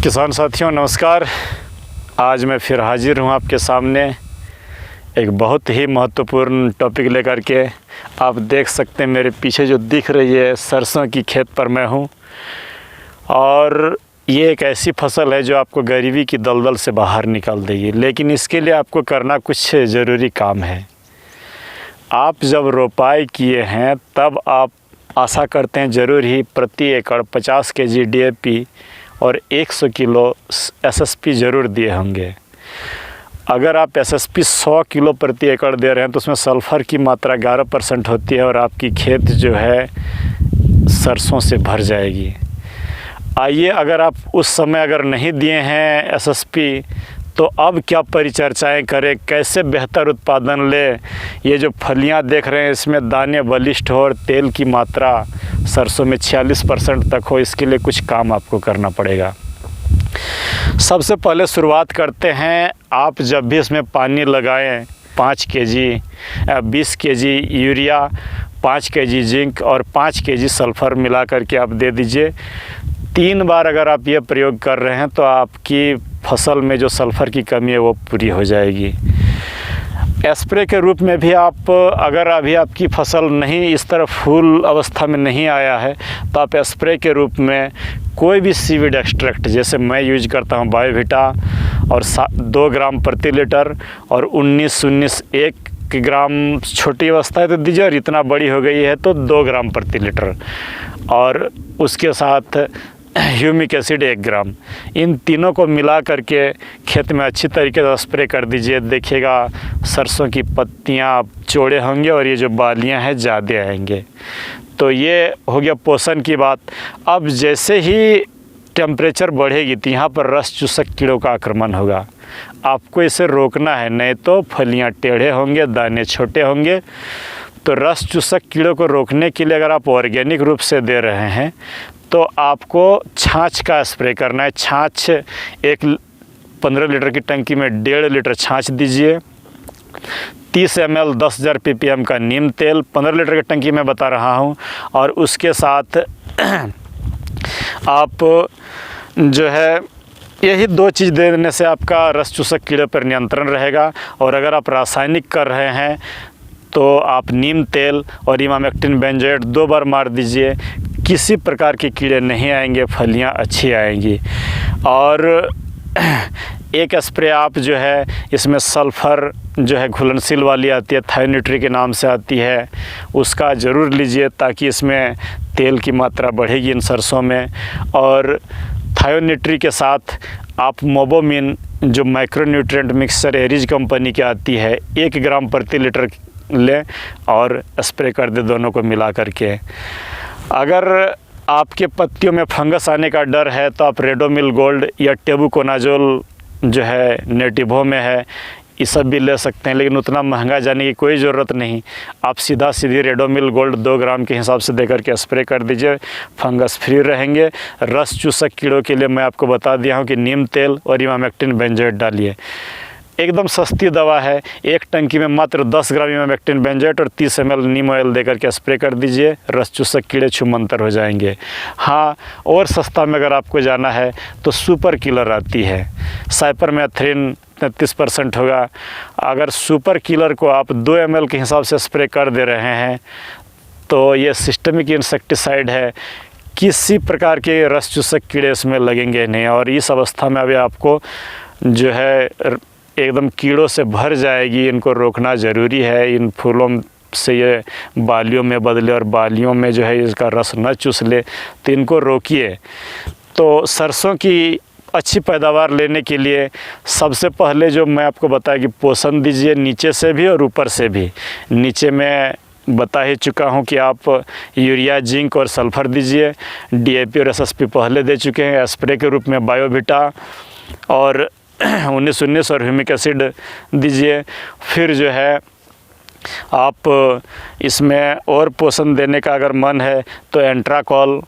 किसान साथियों नमस्कार। आज मैं फिर हाजिर हूँ आपके सामने एक बहुत ही महत्वपूर्ण टॉपिक लेकर के। आप देख सकते हैं मेरे पीछे जो दिख रही है सरसों की खेत पर मैं हूँ, और ये एक ऐसी फसल है जो आपको गरीबी की दलदल से बाहर निकाल देगी। लेकिन इसके लिए आपको करना कुछ ज़रूरी काम है। आप जब रोपाई किए हैं तब आप आशा करते हैं ज़रूर ही प्रति एकड़ 50 केजी DAP और 100 किलो SSP ज़रूर दिए होंगे। अगर आप SSP 100 किलो प्रति एकड़ दे रहे हैं तो उसमें सल्फ़र की मात्रा 11% होती है और आपकी खेत जो है सरसों से भर जाएगी। आइए, अगर आप उस समय अगर नहीं दिए हैं SSP तो अब क्या परिचर्चाएं करें, कैसे बेहतर उत्पादन ले। ये जो फलियां देख रहे हैं इसमें दाने बलिष्ठ हो और तेल की मात्रा सरसों में 46% तक हो, इसके लिए कुछ काम आपको करना पड़ेगा। सबसे पहले शुरुआत करते हैं। आप जब भी इसमें पानी लगाएं 5 KG 20 KG urea, 5 KG zinc और 5 केजी सल्फ़र मिला करके आप दे दीजिए। 3 बार अगर आप ये प्रयोग कर रहे हैं तो आपकी फसल में जो सल्फ़र की कमी है वो पूरी हो जाएगी। स्प्रे के रूप में भी आप, अगर अभी आपकी फसल नहीं इस तरह फूल अवस्था में नहीं आया है तो आप स्प्रे के रूप में कोई भी सीवीड एक्सट्रैक्ट, जैसे मैं यूज करता हूँ बायोविटा, और 2 ग्राम प्रति लीटर और 19-19 1 ग्राम छोटी अवस्था है तो दीजिए, और इतना बड़ी हो गई है तो 2 ग्राम प्रति लीटर, और उसके साथ ह्यूमिक एसिड 1 ग्राम। इन तीनों को मिला करके खेत में अच्छी तरीके से स्प्रे कर दीजिए। देखिएगा सरसों की पत्तियां चौड़े होंगे और ये जो बालियां हैं ज़्यादा आएंगे। तो ये हो गया पोषण की बात। अब जैसे ही टेम्परेचर बढ़ेगी तो यहाँ पर रस चूसक कीड़ों का आक्रमण होगा। आपको इसे रोकना है, नहीं तो फलियाँ टेढ़े होंगे, दाने छोटे होंगे। तो रस चूसक कीड़ों को रोकने के लिए अगर आप ऑर्गेनिक रूप से दे रहे हैं तो आपको छाछ का स्प्रे करना है। छाछ 15 लीटर की टंकी में 1.5 लीटर छाछ दीजिए। 30 ml 10,000 ppm का नीम तेल 15 लीटर की टंकी में बता रहा हूँ। और उसके साथ आप जो है यही 2 चीज़ देने से आपका रस चूसक कीड़े पर नियंत्रण रहेगा। और अगर आप रासायनिक कर रहे हैं तो आप नीम तेल और इमामेक्टिन बेंजोएट 2 बार मार दीजिए। किसी प्रकार के कीड़े नहीं आएंगे, फलियां अच्छी आएंगी। और एक स्प्रे आप जो है इसमें सल्फ़र जो है घुलनशील वाली आती है, थायोनिट्री के नाम से आती है, उसका ज़रूर लीजिए ताकि इसमें तेल की मात्रा बढ़ेगी इन सरसों में। और थायोनिट्री के साथ आप मोबोमिन जो माइक्रोन्यूट्रिएंट मिक्सचर एरिज कंपनी की आती है 1 ग्राम प्रति लीटर लें और स्प्रे कर दे दोनों को मिला करके। अगर आपके पत्तियों में फंगस आने का डर है तो आप रेडोमिल गोल्ड या टेबुकोनाजोल जो है नेटिवो में है, ये सब भी ले सकते हैं। लेकिन उतना महंगा जाने की कोई ज़रूरत नहीं। आप सीधा सीधी रेडोमिल गोल्ड 2 ग्राम के हिसाब से देकर के स्प्रे कर दीजिए, फंगस फ्री रहेंगे। रस चूसक कीड़ों के लिए मैं आपको बता दिया हूँ कि नीम तेल और इमामेक्टिन बेंजोएट डालिए। एकदम सस्ती दवा है। 1 टंकी में मात्र 10 ग्राम इमामेक्टिन बेंजोएट और 30 ml नीम ऑयल देकर के स्प्रे कर दीजिए। रस चूसक कीड़े छूमंतर हो जाएंगे। हाँ, और सस्ता में अगर आपको जाना है तो सुपर किलर आती है, साइपरमेथ्रिन 33% होगा। अगर सुपर किलर को आप 2 ml के हिसाब से स्प्रे कर दे रहे हैं तो ये सिस्टमिक इंसेक्टिसाइड है, किसी प्रकार के रस चूसक कीड़े इसमें लगेंगे नहीं। और इस अवस्था में अभी आपको जो है एकदम कीड़ों से भर जाएगी, इनको रोकना ज़रूरी है। इन फूलों से ये बालियों में बदले और बालियों में जो है इसका रस न चूस ले, तो इनको रोकिए। तो सरसों की अच्छी पैदावार लेने के लिए सबसे पहले जो मैं आपको बताया कि पोषण दीजिए, नीचे से भी और ऊपर से भी। नीचे में बता ही चुका हूँ कि आप यूरिया, जिंक और सल्फ़र दीजिए। DAP और SSP पहले दे चुके हैं। स्प्रे के रूप में बायोविटा और 19-19 और ह्यूमिक एसिड दीजिए। फिर जो है आप इसमें और पोषण देने का अगर मन है तो एंट्राकॉल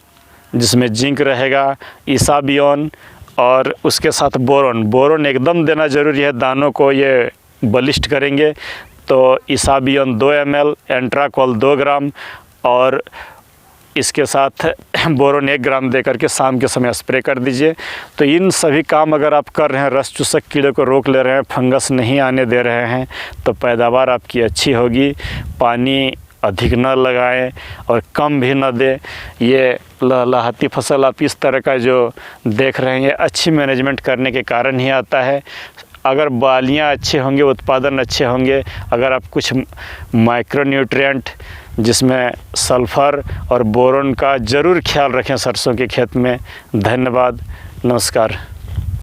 जिसमें जिंक रहेगा, इसाबियोन और उसके साथ बोरोन एकदम देना ज़रूरी है। दानों को ये बलिष्ठ करेंगे। तो इसाबियोन 2 ml, एंट्राकॉल 2 ग्राम और इसके साथ बोरोन 1 ग्राम दे करके शाम के समय स्प्रे कर दीजिए। तो इन सभी काम अगर आप कर रहे हैं, रस चूसक कीड़े को रोक ले रहे हैं, फंगस नहीं आने दे रहे हैं, तो पैदावार आपकी अच्छी होगी। पानी अधिक न लगाएं और कम भी न दें। ये लहलहाती फसल आप इस तरह का जो देख रहे हैं, ये अच्छी मैनेजमेंट करने के कारण ही आता है। अगर बालियाँ अच्छे होंगे, उत्पादन अच्छे होंगे, अगर आप कुछ माइक्रोन्यूट्रिएंट जिसमें सल्फ़र और बोरोन का ज़रूर ख्याल रखें सरसों के खेत में। धन्यवाद, नमस्कार।